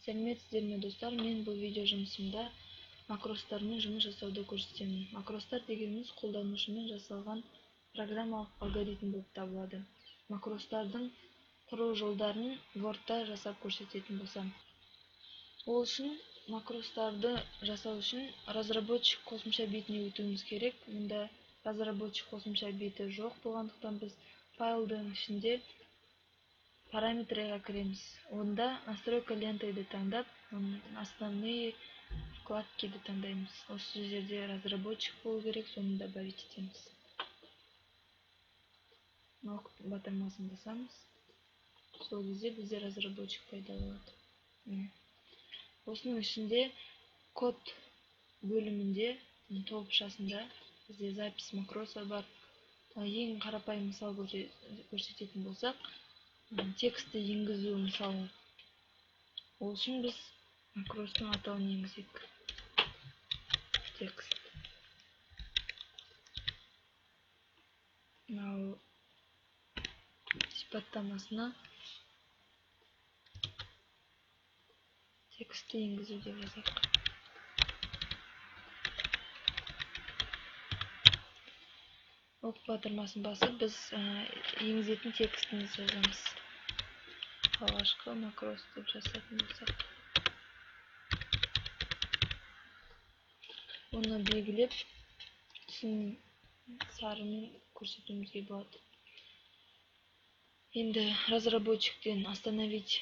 Сәлеметсіздер ме достар, мен бұл видео жұмысымда макростармен жұмыс жасауды көрсетемін. Макростар дегеніміз қолданушымен жасалған программалық алгоритм болып табылады. Макростардың құру жолдарын Word'та жасап көрсететін болсам. Ол үшін макростарды жасау үшін разработчик қосымша бетіне өтуіміз керек. Мұнда разработчик қосымша беті жоқ болғандықтан біз файлдың ішінде параметрға кіреміз. Онда настройка лентайды таңдап, основные вкладкиді таңдаймыз. Осы жерде разработчик болу керек, соны добавить етеміз. Батырмасын басамыз. Сол кезде бізде разработчик пайда болады. Осының ішінде код бөлімінде, топшасында бізде запись макросы бар. Ең қарапайым мысал көрсететін болсақ, тексті енгізу мысалы. Ол үшін біз макростың атауын енгізейік. Текст. Ал сипаттамасына тексті енгізу деп жазайық. Оқ батырмасын басып, біз енгізетін текстімізді жазамыз. Алғашқы макрос деп жасайтын болсақ. Оны белгілеп, түсін сарымен көрсетуімізге болады. Енді разработчиктен остановить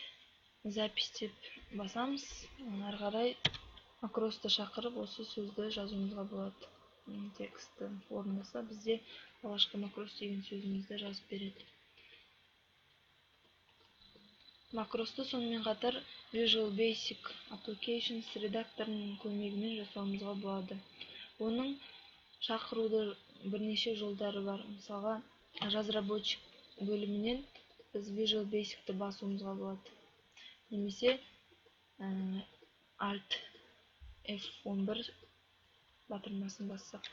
запись деп басамыз. Ары қарай макросты шақырып, осы сөзді жазуымызға болады. Тексті орындаса, бізде алғашқы макрос деген сөзімізді жазып береді. Макросты сонымен қатар Visual Basic Applications редакторының көмегімен жасауымызға болады. Оның шақыруды бірнеше жолдары бар. Мысалға, разработчик бөлімінен біз Visual Basicті басуымызға болады. Немесе Alt F11 батырмасын бассақ.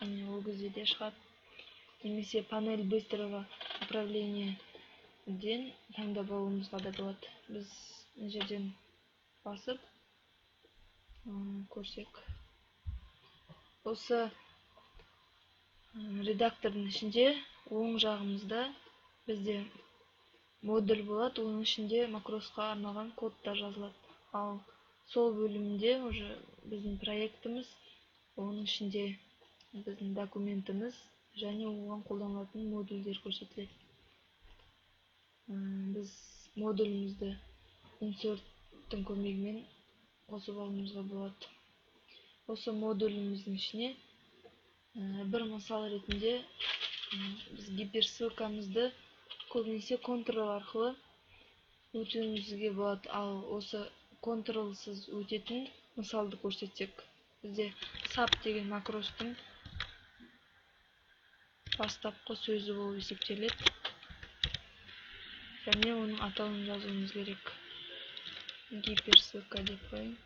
Ол кезде де шығады. Немесе панель быстрого управления ден таңдап алуымызға да болады. Біз жерден басып көрсек. Осы редактордың ішінде оң жағымызда бізде модуль болады. Оның ішінде макросқа арналған кодтар жазылады. Ал сол бөлімде уже біздің проектіміз, оның ішінде біздің документіміз және оған қолданылатын модульдер көрсетіледі. Біз модулімізді инсерттің көмегімен қосып алуымызға болады. Осы модуліміздің ішіне бір мысал ретінде біз гиперссылкамызды көбінесе контрол арқылы өтуімізге болады. Ал осы контролсыз өтетін мысалды көрсетсек, бізде sub деген макростың бастапқы сөзі болып есептеледі. Және оның атауын жазуымыз керек. Гиперссылка деп қояйын.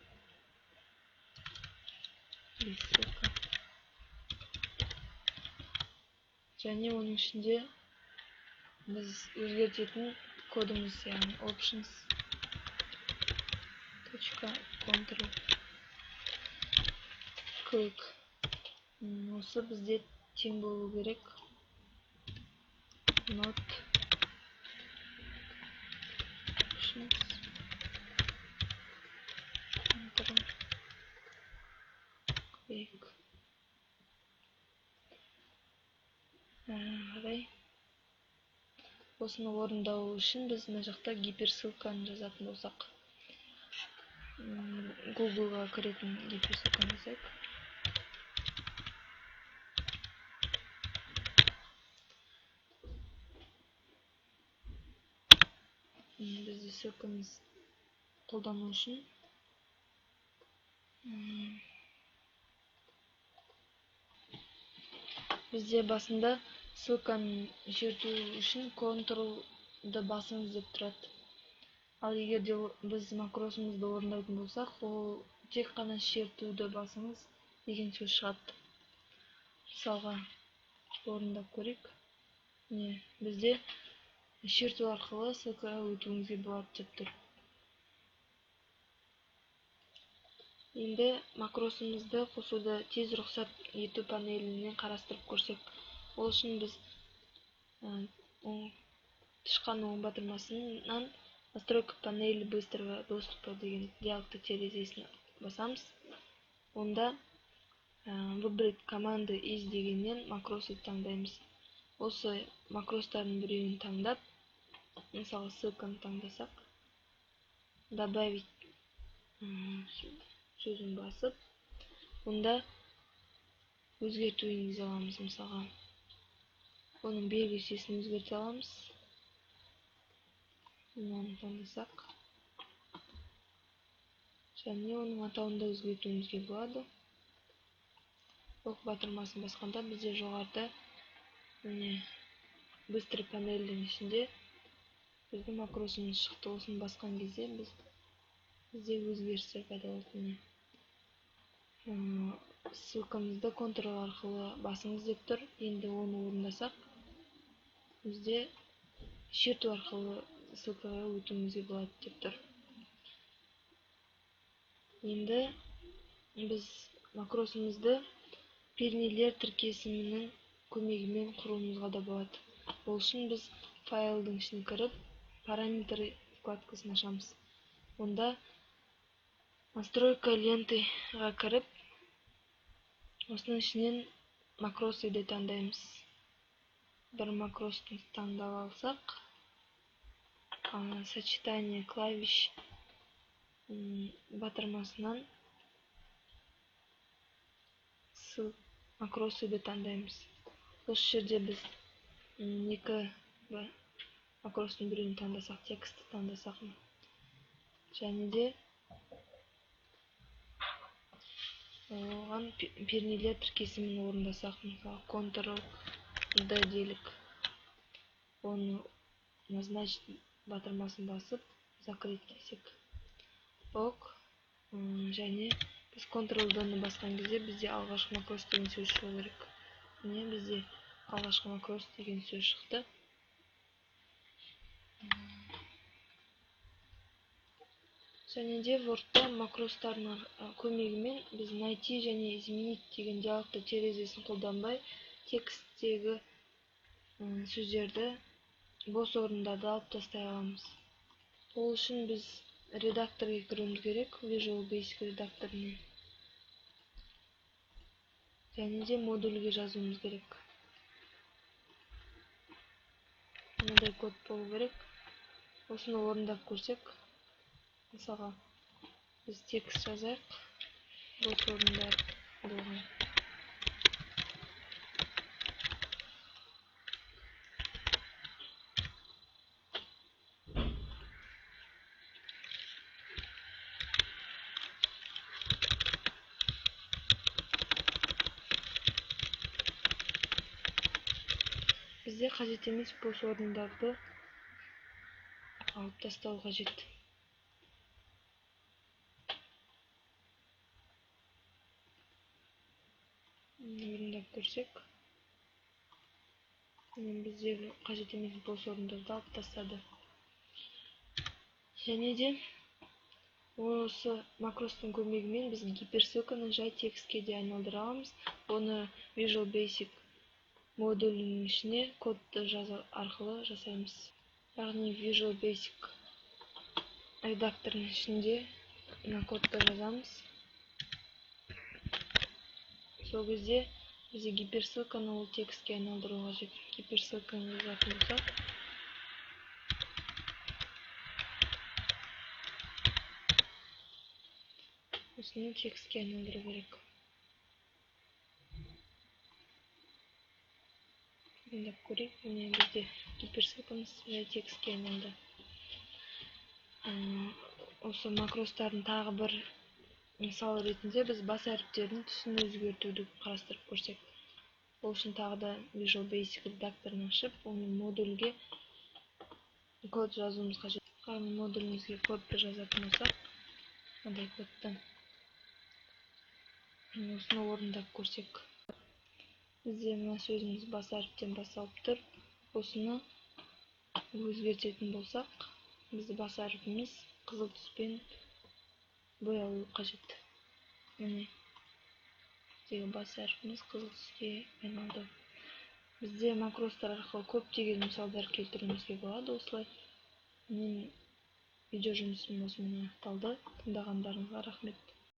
Және оның ішінде біз өзгертетін кодымыз, яғни options .control click. Осы бізде тең болу керек. Not options control click. Осыны орындау үшін біз мына жақта гиперссылканы жазатын болсақ, Google-ға кіретін гиперссылканы жазайық. Бізде ссылкамыз қолдану үшін бізде басында ссылканы жіберу үшін Ctrl-ды басыңыз деп тұрады. Ал егер де біз макросымызды орындайтын болсақ, ол тек қана шертуді басыңыз деген сөз шығады. Мысалға орындап көрейік. Бізде шертүү аркылуу ссылкага өтүүңүзгө болот деп тур. Эndi макросубузду косууда тез уруксат этүү панелини караштырып көрсөк, ал үчүн биз тышканын оң батырмасынан настройка панели быстрого доступа деген диалогтук терезесин басабыз. Онда выбрать команды из дегеннен макросты тандайбыз. Осы макростардын бирөөнү тандап, мисалы ссылканы тандасак, добавить сөзүн басып, мында өзгөртүү энгизе аламыз. Мисалга, онун белгисин өзгөртө аламыз. Мынаны тандасак, және онун атауында өзгөртүүбүзгө болот. Ок батырмасын басканда бизде жогоруда быстрый панелдин ичинде биздин макросубуз чыкты. Осуну баскан кезде бизде өзгөрүштөр пайда болот. Ссылкамызды контрол аркылуу басыңыз деп тур. Эndi ону орундасак, бизде шертүү аркылуу ссылкага өтүүңүзгө болот деп тур. Эndi биз макросубузду пернелер тиркесиминин көмөгү менен куруумузга да болот. Бул үчүн биз файлдын ичине кирип, параметры вкладкасын ачабыз. Онда настройка лентыга кирип, осунун ичинен макросты тандайбыз. Бир макросты тандап алсак, анан сочетание клавиш батырмасынан макросты тандайбыз. Ошол жерде биз эки макростун бирөөнү тандасак, текстти тандасак, және де пернелер тиркесимин орундасак, мисалы Ctrl-D делик, onu назначить батырмасын басып, закрыть десек. Ок, және биз Ctrl-D'ны баскан кезде бизде алгачкы макрос деген сөз чыгуу керек. Мына бизде алгачкы макрос деген сөз чыкты. Және де Word'да макростардын көмөгү менен биз найти және изменить деген диалогтук терезесин колдонбой, тексттеги сөздөрдү бос орундарды алып тастай алабыз. Бул үчүн биз редакторго кирүүбүз керек, Visual Basic редакторуна. Және де модульге жазуубуз керек. Мындай код болуу керек. Осуну орундап көрсөк, мисалга биз текст жазайык. Бос орундар болгон. Бизде кажет эмес бос орундарды алып тастоо кажет. Орундап көрсөк, бизде кажет эмес бос орундарды алып тастады. Және де осы макростун көмөгү менен биз гиперссылканы жай текстке де айналдыра алабыз. Оны Visual Basic модулунун ичине кодду аркылуу жасайбыз. Яғни Visual Basic редакторунун ичинде кодду жазабыз. Сол кезде бизге гиперссылканы ол текстке айналдыруу кажет. Гиперссылканы жазатын болсок, осуну текстке айналдыруу керек. Орундап көрейик. Мына бизде гиперссылкамыз текстке айналды. Осы макростардын тагы бир мисалы ретинде биз бас ариптердин түсүн өзгөртүүдү караштырып көрсөк. Бул үчүн тагы да Visual Basic редакторун ачып, онун модульге код жазуубуз кажет. Модулубузга кодду жазатын болсак, мындай кодду осуну орундап көрсөк, бизде мына сөзүбүз бас ариптен башталып тур. Осуну өзгертетін болсақ, бізді бас әрпіміз қызыл түспен боялуы қажет. Міне, біздегі бас әрпіміз қызыл түске айналды. Бізде макростар арқылы көптеген мысалдар келтіруімізге болады. Осылай мен видео жұмысым осымен аяқталды. Тыңдағандарыңызға рахмет.